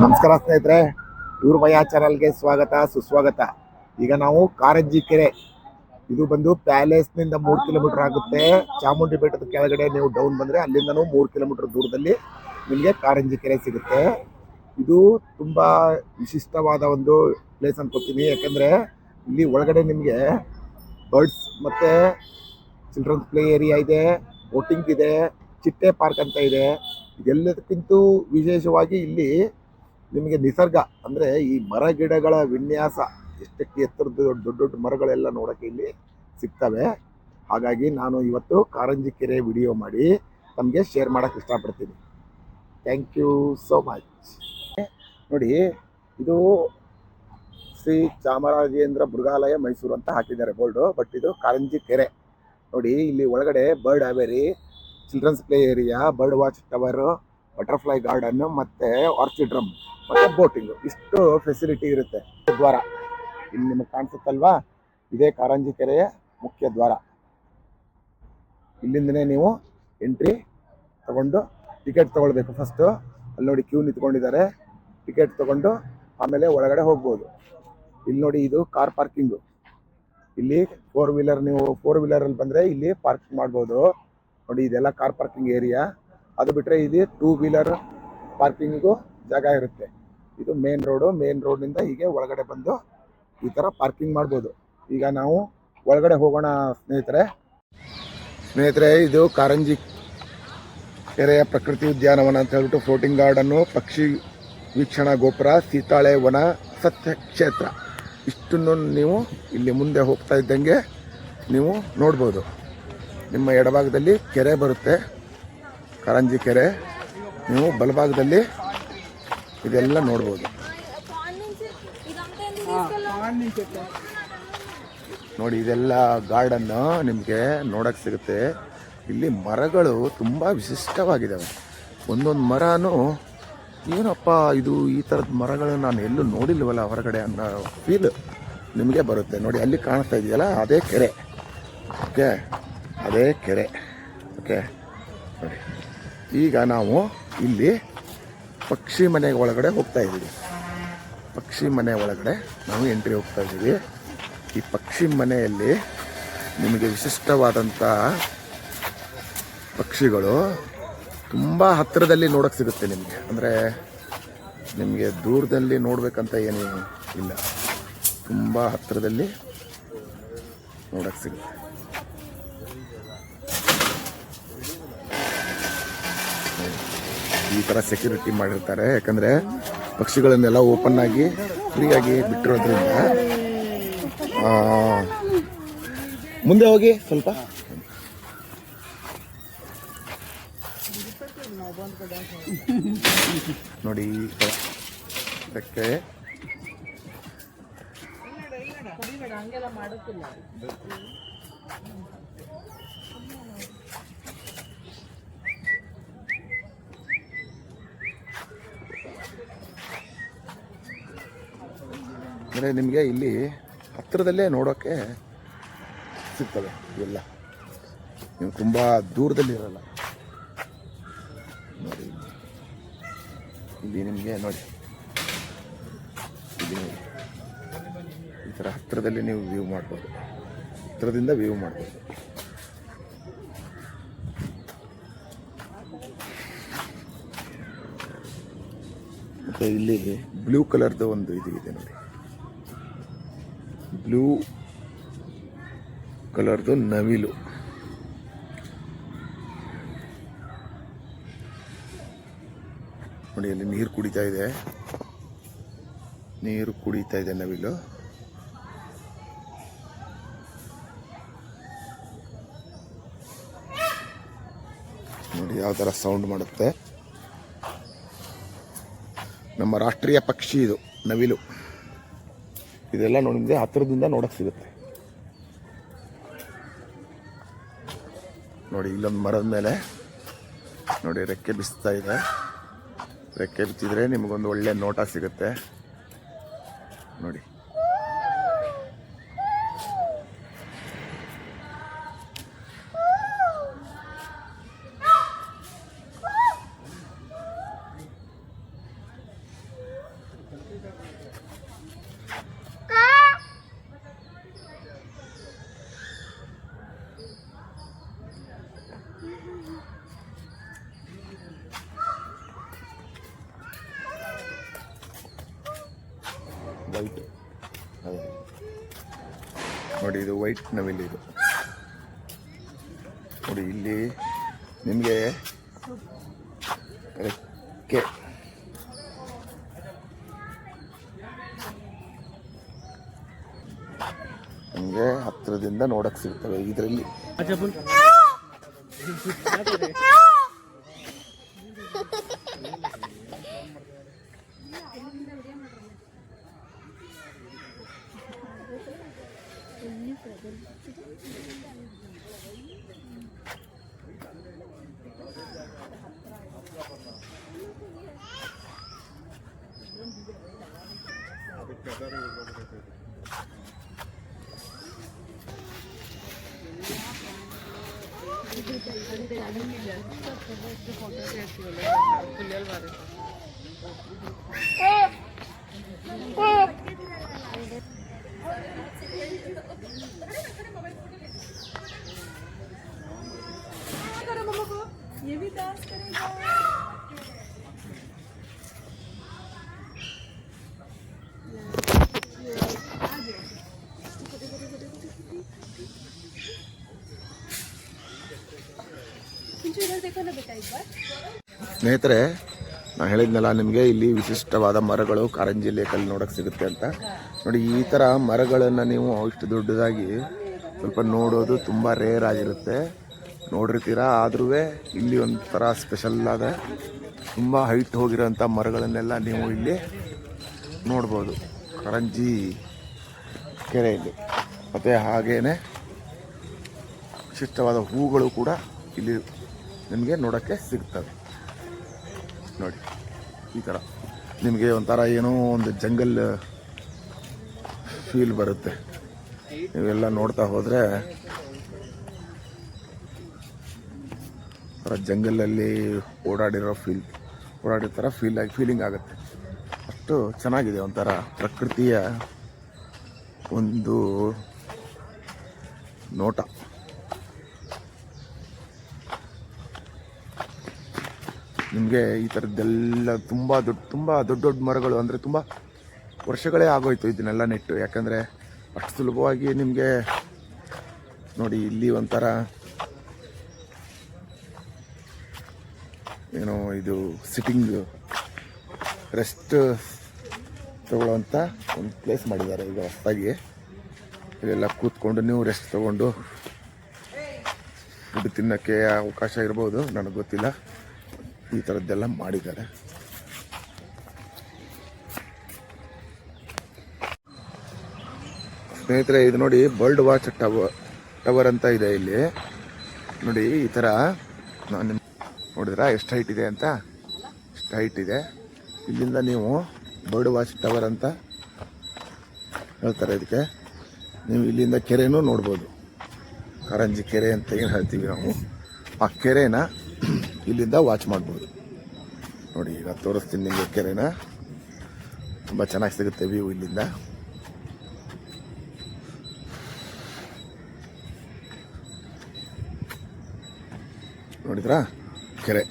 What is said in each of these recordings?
ನಮಸ್ಕಾರ ಸ್ನೇಹಿತರೆ, ಇವ್ರ ಭಯ ಚಾನಲ್ಗೆ ಸ್ವಾಗತ ಸುಸ್ವಾಗತ. ಈಗ ನಾವು ಕಾರಂಜಿ ಕೆರೆ, ಇದು ಬಂದು ಪ್ಯಾಲೇಸ್ನಿಂದ 3 ಕಿಲೋಮೀಟರ್ ಆಗುತ್ತೆ. ಚಾಮುಂಡಿ ಬೆಟ್ಟದ ಕೆಳಗಡೆ ನೀವು ಡೌನ್ ಬಂದರೆ ಅಲ್ಲಿಂದನೂ 3 ಕಿಲೋಮೀಟರ್ ದೂರದಲ್ಲಿ ನಿಮಗೆ ಕಾರಂಜಿ ಕೆರೆ ಸಿಗುತ್ತೆ. ಇದು ತುಂಬ ವಿಶಿಷ್ಟವಾದ ಒಂದು ಪ್ಲೇಸ್ ಅನ್ಕೋತೀನಿ. ಯಾಕಂದರೆ ಇಲ್ಲಿ ಒಳಗಡೆ ನಿಮಗೆ ಬರ್ಡ್ಸ್ ಮತ್ತು ಚಿಲ್ಡ್ರನ್ಸ್ ಪ್ಲೇ ಏರಿಯಾ ಇದೆ, ಬೋಟಿಂಗ್ ಇದೆ, ಚಿಟ್ಟೆ ಪಾರ್ಕ್ ಅಂತ ಇದೆ. ಇದೆಲ್ಲದಕ್ಕಿಂತ ವಿಶೇಷವಾಗಿ ಇಲ್ಲಿ ನಿಮಗೆ ನಿಸರ್ಗ ಅಂದರೆ ಈ ಮರ ಗಿಡಗಳ ವಿನ್ಯಾಸ, ಎಷ್ಟಕ್ಕೆ ಎತ್ತರದ ದೊಡ್ಡ ದೊಡ್ಡ ಮರಗಳೆಲ್ಲ ನೋಡೋಕ್ಕೆ ಇಲ್ಲಿ ಸಿಗ್ತವೆ. ಹಾಗಾಗಿ ನಾನು ಇವತ್ತು ಕಾರಂಜಿ ಕೆರೆ ವಿಡಿಯೋ ಮಾಡಿ ನಮಗೆ ಶೇರ್ ಮಾಡೋಕ್ಕೆ ಇಷ್ಟಪಡ್ತೀನಿ. Thank you so much. ನೋಡಿ, ಇದು ಶ್ರೀ ಚಾಮರಾಜೇಂದ್ರ ಮೃಗಾಲಯ ಮೈಸೂರು ಅಂತ ಹಾಕಿದ್ದಾರೆ ಬೋರ್ಡು, ಬಟ್ ಇದು ಕಾರಂಜಿ ಕೆರೆ. ನೋಡಿ, ಇಲ್ಲಿ ಒಳಗಡೆ bird aviary, children's play area, bird watch tower, butterfly garden ಮತ್ತು ಆರ್ಚಿಡ್ ರಮ್ ಮತ್ತು ಬೋಟಿಂಗು, ಇಷ್ಟು ಫೆಸಿಲಿಟಿ ಇರುತ್ತೆ. ದ್ವಾರ ಇಲ್ಲಿ ನಿಮಗೆ ಕಾಣಿಸುತ್ತಲ್ವಾ, ಇದೇ ಕಾರಂಜಿ ಕೆರೆಯ ಮುಖ್ಯ ದ್ವಾರ. ಇಲ್ಲಿಂದನೇ ನೀವು ಎಂಟ್ರಿ ತಗೊಂಡು ಟಿಕೆಟ್ ತೊಗೊಳ್ಬೇಕು. ಫಸ್ಟು ಅಲ್ಲಿ ನೋಡಿ ಕ್ಯೂ ನಿಂತ್ಕೊಂಡಿದ್ದಾರೆ, ಟಿಕೆಟ್ ತೊಗೊಂಡು ಆಮೇಲೆ ಒಳಗಡೆ ಹೋಗ್ಬೋದು. ಇಲ್ಲಿ ನೋಡಿ, ಇದು ಕಾರ್ ಪಾರ್ಕಿಂಗು. ಇಲ್ಲಿ ನೀವು 4 ವೀಲರಲ್ಲಿ ಬಂದರೆ ಇಲ್ಲಿ ಪಾರ್ಕ್ ಮಾಡ್ಬೋದು. ನೋಡಿ, ಇದೆಲ್ಲ ಕಾರ್ ಪಾರ್ಕಿಂಗ್ ಏರಿಯಾ. ಅದು ಬಿಟ್ಟರೆ ಇದು 2 ವೀಲರ್ ಪಾರ್ಕಿಂಗು ಜಾಗ ಇರುತ್ತೆ. ಇದು ಮೇನ್ ರೋಡು. ಮೇನ್ ರೋಡ್ನಿಂದ ಹೀಗೆ ಒಳಗಡೆ ಬಂದು ಈ ಥರ ಪಾರ್ಕಿಂಗ್ ಮಾಡ್ಬೋದು. ಈಗ ನಾವು ಒಳಗಡೆ ಹೋಗೋಣ ಸ್ನೇಹಿತರೆ. ಇದು ಕಾರಂಜಿ ಕೆರೆಯ ಪ್ರಕೃತಿ ಉದ್ಯಾನವನ ಅಂತ ಹೇಳ್ಬಿಟ್ಟು ಫ್ಲೋಟಿಂಗ್ ಗಾರ್ಡನ್ನು, ಪಕ್ಷಿ ವೀಕ್ಷಣಾ ಗೋಪುರ, ಸೀತಾಳೆ ವನ, ಸತ್ಯ ಕ್ಷೇತ್ರ, ಇಷ್ಟನ್ನು ನೀವು ಇಲ್ಲಿ ಮುಂದೆ ಹೋಗ್ತಾ ಇದ್ದಂಗೆ ನೀವು ನೋಡ್ಬೋದು. ನಿಮ್ಮ ಎಡಭಾಗದಲ್ಲಿ ಕೆರೆ ಬರುತ್ತೆ, ಕಾರಂಜಿ ಕೆರೆ. ನೀವು ಬಲಭಾಗದಲ್ಲಿ ಇದೆಲ್ಲ ನೋಡ್ಬೋದು. ನೋಡಿ, ಇದೆಲ್ಲ ಗಾರ್ಡನ್ನು ನಿಮಗೆ ನೋಡಕ್ಕೆ ಸಿಗುತ್ತೆ. ಇಲ್ಲಿ ಮರಗಳು ತುಂಬ ವಿಶಿಷ್ಟವಾಗಿದ್ದಾವೆ. ಒಂದೊಂದು ಮರನೂ ಏನಪ್ಪ ಇದು, ಈ ಥರದ ಮರಗಳು ನಾನು ಎಲ್ಲೂ ನೋಡಿಲ್ವಲ್ಲ ಹೊರಗಡೆ ಅನ್ನೋ ಫೀಲ್ ನಿಮಗೆ ಬರುತ್ತೆ. ನೋಡಿ, ಅಲ್ಲಿ ಕಾಣಿಸ್ತಾ ಇದೆಯಲ್ಲ, ಅದೇ ಕೆರೆ. ಓಕೆ, ಅದೇ ಕೆರೆ. ಓಕೆ, ನೋಡಿ, ಈಗ ನಾವು ಇಲ್ಲಿ ಪಕ್ಷಿ ಮನೆ ಒಳಗಡೆ ಹೋಗ್ತಾ ಇದ್ದೀವಿ. ಪಕ್ಷಿ ಮನೆ ಒಳಗಡೆ ನಾವು ಎಂಟ್ರಿ ಹೋಗ್ತಾ ಇದ್ದೀವಿ. ಈ ಪಕ್ಷಿ ಮನೆಯಲ್ಲಿ ನಿಮಗೆ ವಿಶಿಷ್ಟವಾದಂಥ ಪಕ್ಷಿಗಳು ತುಂಬ ಹತ್ತಿರದಲ್ಲಿ ನೋಡೋಕ್ಕೆ ಸಿಗುತ್ತೆ ನಿಮಗೆ. ಅಂದರೆ ನಿಮಗೆ ದೂರದಲ್ಲಿ ನೋಡಬೇಕಂತ ಏನೂ ಇಲ್ಲ, ತುಂಬ ಹತ್ತಿರದಲ್ಲಿ ನೋಡೋಕ್ಕೆ ಸಿಗುತ್ತೆ. ಈ ಥರ ಸೆಕ್ಯೂರಿಟಿ ಮಾಡಿರ್ತಾರೆ, ಯಾಕಂದರೆ ಪಕ್ಷಿಗಳನ್ನೆಲ್ಲ ಓಪನ್ ಆಗಿ ಫ್ರೀಯಾಗಿ ಬಿಟ್ಟಿರೋದ್ರಿಂದ. ಮುಂದೆ ಹೋಗಿ ಸ್ವಲ್ಪ. ನೋಡಿ, ಇದಕ್ಕೆ ಅಂದರೆ ನಿಮಗೆ ಇಲ್ಲಿ ಹತ್ತಿರದಲ್ಲೇ ನೋಡೋಕ್ಕೆ ಸಿಗ್ತವೆ ಇವೆಲ್ಲ, ನೀವು ತುಂಬ ದೂರದಲ್ಲಿ ಇರಲ್ಲ. ನೋಡಿ, ಇಲ್ಲಿ ನಿಮಗೆ ನೋಡಿ, ಇಲ್ಲಿ ಈ ಥರ ಹತ್ತಿರದಲ್ಲಿ ನೀವು ವ್ಯೂ ಮಾಡ್ಬೋದು, ಹತ್ತಿರದಿಂದ ವ್ಯೂ ಮಾಡ್ಬೋದು. ಮತ್ತು ಇಲ್ಲಿ ಬ್ಲೂ ಕಲರ್ದು ಒಂದು ಇದು ಇದೆ ನೋಡಿ, ಬ್ಲೂ ಕಲರ್ದು ನವಿಲು. ನೋಡಿ, ಅಲ್ಲಿ ನೀರು ಕುಡಿತಾ ಇದೆ, ನೀರು ಕುಡಿತಾ ಇದೆ ನವಿಲು. ನೋಡಿ ಯಾವ ಥರ ಸೌಂಡ್ ಮಾಡುತ್ತೆ. ನಮ್ಮ ರಾಷ್ಟ್ರೀಯ ಪಕ್ಷಿ ಇದು ನವಿಲು. ಇದೆಲ್ಲ ನೋಡಿದ್ರೆ ಹತ್ತಿರದಿಂದ ನೋಡಕ್ಕೆ ಸಿಗುತ್ತೆ. ನೋಡಿ, ಇಲ್ಲೊಂದು ಮರದ ಮೇಲೆ ನೋಡಿ ರೆಕ್ಕೆ ಬಿಸ್ತಾ ಇದೆ. ರೆಕ್ಕೆ ಬಿಚ್ಚಿದ್ರೆ ನಿಮಗೊಂದು ಒಳ್ಳೆ ನೋಟ ಸಿಗುತ್ತೆ. ನೋಡಿ, ವೈಟ್ ನೋಡಿ, ಇದು ವೈಟ್ ನವಿಲು. ಇದು ನೋಡಿ, ಇಲ್ಲಿ ನಿಮಗೆ ರೆಕ್ಕೆ ನಿಮಗೆ ಹತ್ತಿರದಿಂದ ನೋಡಕ್ಕೆ ಸಿಗ್ತವೆ ಇದರಲ್ಲಿ. ये भी डांस करेगा। ಸ್ನೇಹಿತರೆ, ನಾನು ಹೇಳಿದ್ನಲ್ಲ ನಿಮಗೆ, ಇಲ್ಲಿ ವಿಶಿಷ್ಟವಾದ ಮರಗಳು ಕಾರಂಜಿ ಲೇಕಲ್ಲಿ ನೋಡೋಕ್ಕೆ ಸಿಗುತ್ತೆ ಅಂತ. ನೋಡಿ, ಈ ಥರ ಮರಗಳನ್ನು ನೀವು ಇಷ್ಟು ದೊಡ್ಡದಾಗಿ ಸ್ವಲ್ಪ ನೋಡೋದು ತುಂಬ ರೇರ್ ಆಗಿರುತ್ತೆ. ನೋಡಿರ್ತೀರ, ಆದ್ರೂ ಇಲ್ಲಿ ಒಂಥರ ಸ್ಪೆಷಲ್ ಆದ ತುಂಬ ಹೈಟ್ ಹೋಗಿರೋಂಥ ಮರಗಳನ್ನೆಲ್ಲ ನೀವು ಇಲ್ಲಿ ನೋಡ್ಬೋದು ಕಾರಂಜಿ ಕೆರೆಯಲ್ಲಿ. ಮತ್ತು ಹಾಗೇ ವಿಶಿಷ್ಟವಾದ ಹೂಗಳು ಕೂಡ ಇಲ್ಲಿ ನಿಮಗೆ ನೋಡೋಕ್ಕೆ ಸಿಗ್ತವೆ. ನೋಡಿ, ಈ ಥರ ನಿಮಗೆ ಒಂಥರ ಏನೋ ಒಂದು ಜಂಗಲ್ ಫೀಲ್ ಬರುತ್ತೆ. ನೀವೆಲ್ಲ ನೋಡ್ತಾ ಹೋದರೆ ಜಂಗಲಲ್ಲಿ ಓಡಾಡಿರೋ ಥರ ಫೀಲಿಂಗ್ ಆಗುತ್ತೆ. ಅಷ್ಟು ಚೆನ್ನಾಗಿದೆ, ಒಂಥರ ಪ್ರಕೃತಿಯ ಒಂದು ನೋಟ. ನಿಮಗೆ ಈ ಥರದ್ದೆಲ್ಲ ತುಂಬ ದೊಡ್ಡ ಮರಗಳು ಅಂದರೆ ತುಂಬ ವರ್ಷಗಳೇ ಆಗೋಯ್ತು ಇದನ್ನೆಲ್ಲ ನೆಟ್ಟು. ಯಾಕಂದರೆ ಅಷ್ಟು ಸುಲಭವಾಗಿ ನಿಮಗೆ ನೋಡಿ, ಇಲ್ಲಿ ಒಂಥರ ಏನೋ ಇದು ಸಿಟ್ಟಿಂಗ್ ರೆಸ್ಟ್ ತಗೊಳ್ಳೋವಂಥ ಒಂದು ಪ್ಲೇಸ್ ಮಾಡಿದ್ದಾರೆ ಈಗ ಹೊಸದಾಗಿ. ಇದೆಲ್ಲ ಕೂತ್ಕೊಂಡು ನೀವು ರೆಸ್ಟ್ ತೊಗೊಂಡು ಫುಡ್ ತಿನ್ನೋಕ್ಕೆ ಅವಕಾಶ ಇರ್ಬೋದು, ನನಗೆ ಗೊತ್ತಿಲ್ಲ. ಈ ಥರದ್ದೆಲ್ಲ ಮಾಡಿದ್ದಾರೆ. ಸ್ನೇಹಿತರೆ, ಇದು ನೋಡಿ, ಬರ್ಡ್ ವಾಚ್ ಟವರ್ ಅಂತ ಇದೆ ಇಲ್ಲಿ. ನೋಡಿ, ಈ ಥರ ನಾನು ನೋಡಿದ್ರಾ ಎಷ್ಟು ಹೈಟ್ ಇದೆ ಅಂತ? ಎಷ್ಟು ಹೈಟ್ ಇದೆ. ಇಲ್ಲಿಂದ ನೀವು ಬರ್ಡ್ ವಾಚ್ ಟವರ್ ಅಂತ ಹೇಳ್ತಾರೆ ಇದಕ್ಕೆ. ನೀವು ಇಲ್ಲಿಂದ ಕೆರೆನೂ ನೋಡ್ಬೋದು. ಕಾರಂಜಿ ಕೆರೆ ಅಂತ ಏನು ಹೇಳ್ತೀವಿ ನಾವು, ಆ ಕೆರೆನ ಇಲ್ಲಿಂದ ವಾಚ್ ಮಾಡ್ಬೋದು. ನೋಡಿ, ಈಗ ತೋರಿಸ್ತೀನಿ ನಿಮಗೆ ಕೆರೆನ. ತುಂಬ ಚೆನ್ನಾಗಿ ಸಿಗುತ್ತೆ ವ್ಯೂ ಇಲ್ಲಿಂದ. ನೋಡಿದ್ರಾ ಕೆರೆ.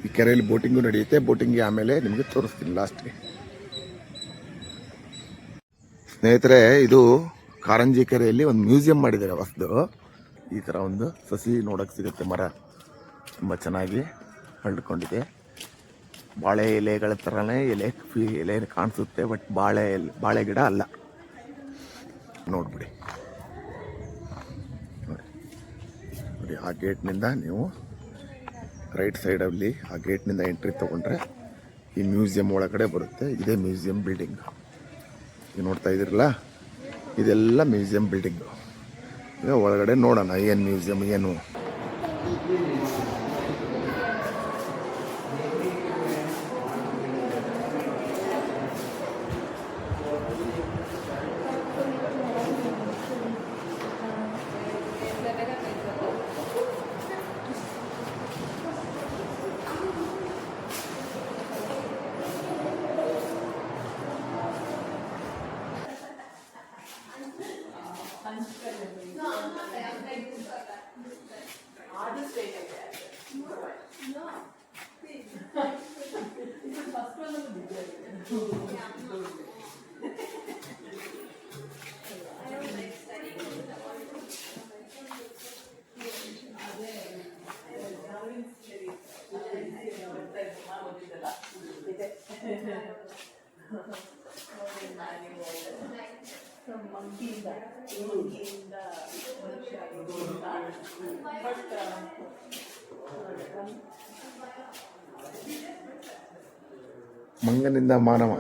ಈ ಕೆರೆಯಲ್ಲಿ ಬೋಟಿಂಗು ನಡೆಯುತ್ತೆ. ಬೋಟಿಂಗ್ಗೆ ಆಮೇಲೆ ನಿಮಗೆ ತೋರಿಸ್ತೀನಿ ಲಾಸ್ಟ್ಗೆ. ಸ್ನೇಹಿತರೆ, ಇದು ಕಾರಂಜಿ ಕೆರೆಯಲ್ಲಿ ಒಂದು ಮ್ಯೂಸಿಯಂ ಮಾಡಿದ್ದಾರೆ ಹೊಸದು. ಈ ಥರ ಒಂದು ಸಸಿ ನೋಡೋಕ್ಕೆ ಸಿಗುತ್ತೆ. ಮರ ತುಂಬ ಚೆನ್ನಾಗಿ ಹರಡ್ಕೊಂಡಿದೆ. ಬಾಳೆ ಎಲೆಗಳ ಥರನೇ ಎಲೆ ಕಾಣಿಸುತ್ತೆ, ಬಟ್ ಬಾಳೆ ಗಿಡ ಅಲ್ಲ. ನೋಡ್ಬಿಡಿ. ನೋಡಿ, ಆ ಗೇಟ್ನಿಂದ ನೀವು ರೈಟ್ ಸೈಡಲ್ಲಿ ಆ ಗೇಟ್ನಿಂದ ಎಂಟ್ರಿ ತೊಗೊಂಡ್ರೆ ಈ ಮ್ಯೂಸಿಯಂ ಒಳಗಡೆ ಬರುತ್ತೆ. ಇದೇ ಮ್ಯೂಸಿಯಂ ಬಿಲ್ಡಿಂಗ್. ನೀವು ನೋಡ್ತಾ ಇದ್ದೀರಲ್ಲ, ಇದೆಲ್ಲ ಮ್ಯೂಸಿಯಂ ಬಿಲ್ಡಿಂಗು. ಈಗ ಒಳಗಡೆ ನೋಡೋಣ ಏನು ಮ್ಯೂಸಿಯಂ ಏನು. ಮಂಗನಿಂದ ಮಾನವ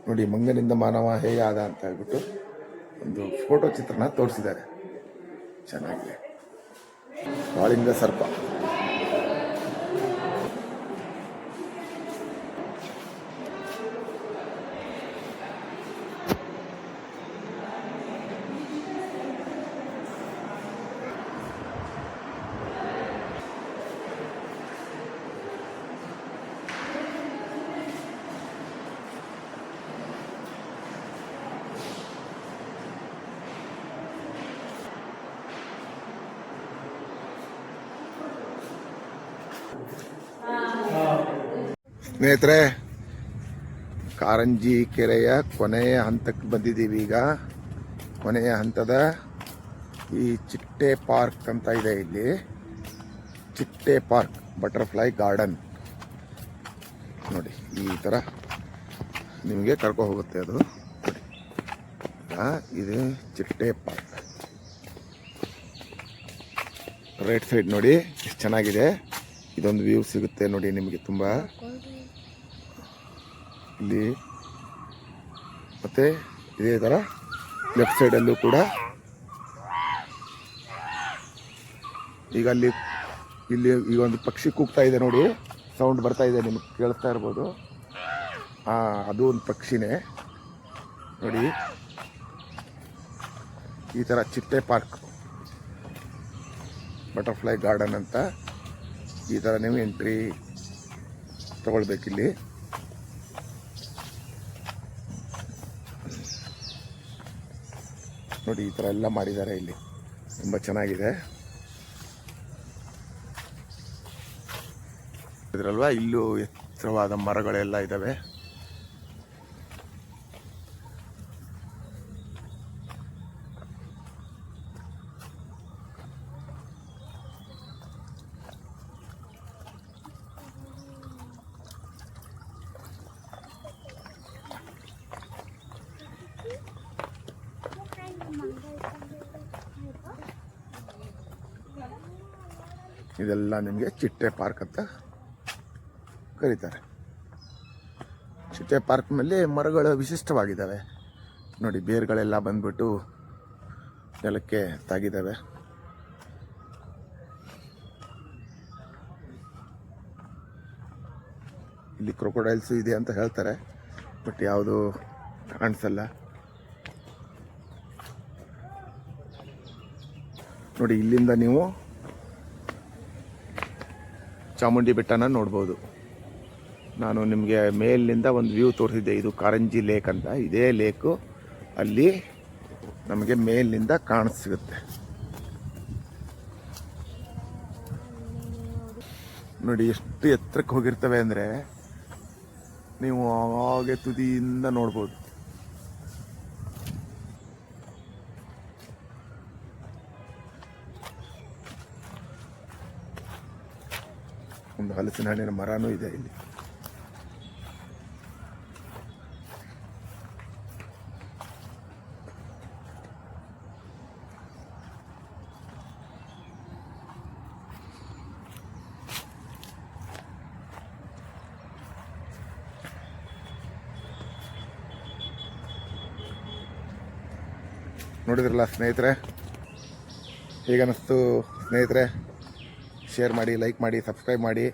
ನೋಡಿ, ಮಂಗನಿಂದ ಮಾನವ ಹೇಗೆ ಆದ ಅಂತ ಹೇಳ್ಬಿಟ್ಟು ಒಂದು ಫೋಟೋ ಚಿತ್ರನ ತೋರಿಸಿದ್ದಾರೆ. ಚೆನ್ನಾಗಿದೆ. ಕಾಳಿಂಗ ಸರ್ಪ. ಸ್ನೇಹಿತರೆ, ಕಾರಂಜಿ ಕೆರೆಯ ಕೊನೆಯ ಹಂತಕ್ಕೆ ಬಂದಿದ್ದೀವಿ. ಈಗ ಕೊನೆಯ ಹಂತದ ಈ ಚಿಟ್ಟೆ ಪಾರ್ಕ್ ಅಂತ ಇದೆ. ಇಲ್ಲಿ ಚಿಟ್ಟೆ ಪಾರ್ಕ್, ಬಟರ್ಫ್ಲೈ ಗಾರ್ಡನ್ ನೋಡಿ. ಈ ಥರ ನಿಮಗೆ ಕರ್ಕೊ ಹೋಗುತ್ತೆ ಅದು. ಇದು ಚಿಟ್ಟೆ ಪಾರ್ಕ್. ರೈಟ್ ಸೈಡ್ ನೋಡಿ ಎಷ್ಟು ಚೆನ್ನಾಗಿದೆ. ಇದೊಂದು ವ್ಯೂ ಸಿಗುತ್ತೆ ನೋಡಿ ನಿಮಗೆ ತುಂಬ. ಇಲ್ಲಿ ಮತ್ತೆ ಇದೇ ಥರ ಲೆಫ್ಟ್ ಸೈಡಲ್ಲೂ ಕೂಡ. ಈಗ ಇಲ್ಲಿ ಈಗ ಒಂದು ಪಕ್ಷಿ ಕೂಗ್ತಾ ಇದೆ ನೋಡಿ, ಸೌಂಡ್ ಬರ್ತಾ ಇದೆ, ನಿಮಗೆ ಕೇಳಿಸ್ತಾ ಇರ್ಬೋದು. ಅದು ಒಂದು ಪಕ್ಷಿನೇ ನೋಡಿ. ಈ ಥರ ಚಿಟ್ಟೆ ಪಾರ್ಕ್, ಬಟರ್ಫ್ಲೈ ಗಾರ್ಡನ್ ಅಂತ ಈ ಥರ ನೀವು ಎಂಟ್ರಿ ತಗೊಳ್ಬೇಕಿಲ್ಲಿ. ನೋಡಿ ಈ ಥರ ಎಲ್ಲ ಮಾಡಿದ್ದಾರೆ ಇಲ್ಲಿ, ತುಂಬ ಚೆನ್ನಾಗಿದೆ. ಇದ್ರಲ್ವಾ, ಇಲ್ಲೂ ಎತ್ತರವಾದ ಮರಗಳೆಲ್ಲ ಇದ್ದಾವೆ. ಇದೆಲ್ಲ ನಿಮಗೆ ಚಿಟ್ಟೆ ಪಾರ್ಕ್ ಅಂತ ಕರೀತಾರೆ. ಚಿಟ್ಟೆ ಪಾರ್ಕ್ನಲ್ಲಿ ಮರಗಳು ವಿಶಿಷ್ಟವಾಗಿದ್ದಾವೆ ನೋಡಿ. ಬೇರುಗಳೆಲ್ಲ ಬಂದ್ಬಿಟ್ಟು ನೆಲಕ್ಕೆ ತಾಗಿದ್ದಾವೆ. ಇಲ್ಲಿ ಕ್ರೊಕೊಡೈಲ್ಸ್ ಇದೆ ಅಂತ ಹೇಳ್ತಾರೆ, ಬಟ್ ಯಾವುದು ಕಾಣಿಸಲ್ಲ ನೋಡಿ. ಇಲ್ಲಿಂದ ನೀವು ಚಾಮುಂಡಿ ಬೆಟ್ಟನ ನೋಡ್ಬೋದು. ನಾನು ನಿಮಗೆ ಮೇಲಿನಿಂದ ಒಂದು ವ್ಯೂ ತೋರಿಸಿದ್ದೆ, ಇದು ಕಾರಂಜಿ ಲೇಕ್ ಅಂತ. ಇದೇ ಲೇಕು ಅಲ್ಲಿ ನಮಗೆ ಮೇಲಿನಿಂದ ಕಾಣಿಸಿಗುತ್ತೆ ನೋಡಿ. ಎಷ್ಟು ಎತ್ತರಕ್ಕೆ ಹೋಗಿರ್ತವೆ ಅಂದರೆ ನೀವು ಹಾಗೆ ತುದಿಯಿಂದ ನೋಡ್ಬೋದು. ಒಂದು ಹಲಸಿನ ಹಣ್ಣಿನ ಮರನೂ ಇದೆ ಇಲ್ಲಿ. ನೋಡಿದ್ರಲ್ಲ ಸ್ನೇಹಿತರೆ, ಹೇಗನ್ನಿಸ್ತು ಸ್ನೇಹಿತರೆ? ಶೇರ್ ಮಾಡಿ, ಲೈಕ್ ಮಾಡಿ, ಸಬ್ಸ್ಕ್ರೈಬ್ ಮಾಡಿ.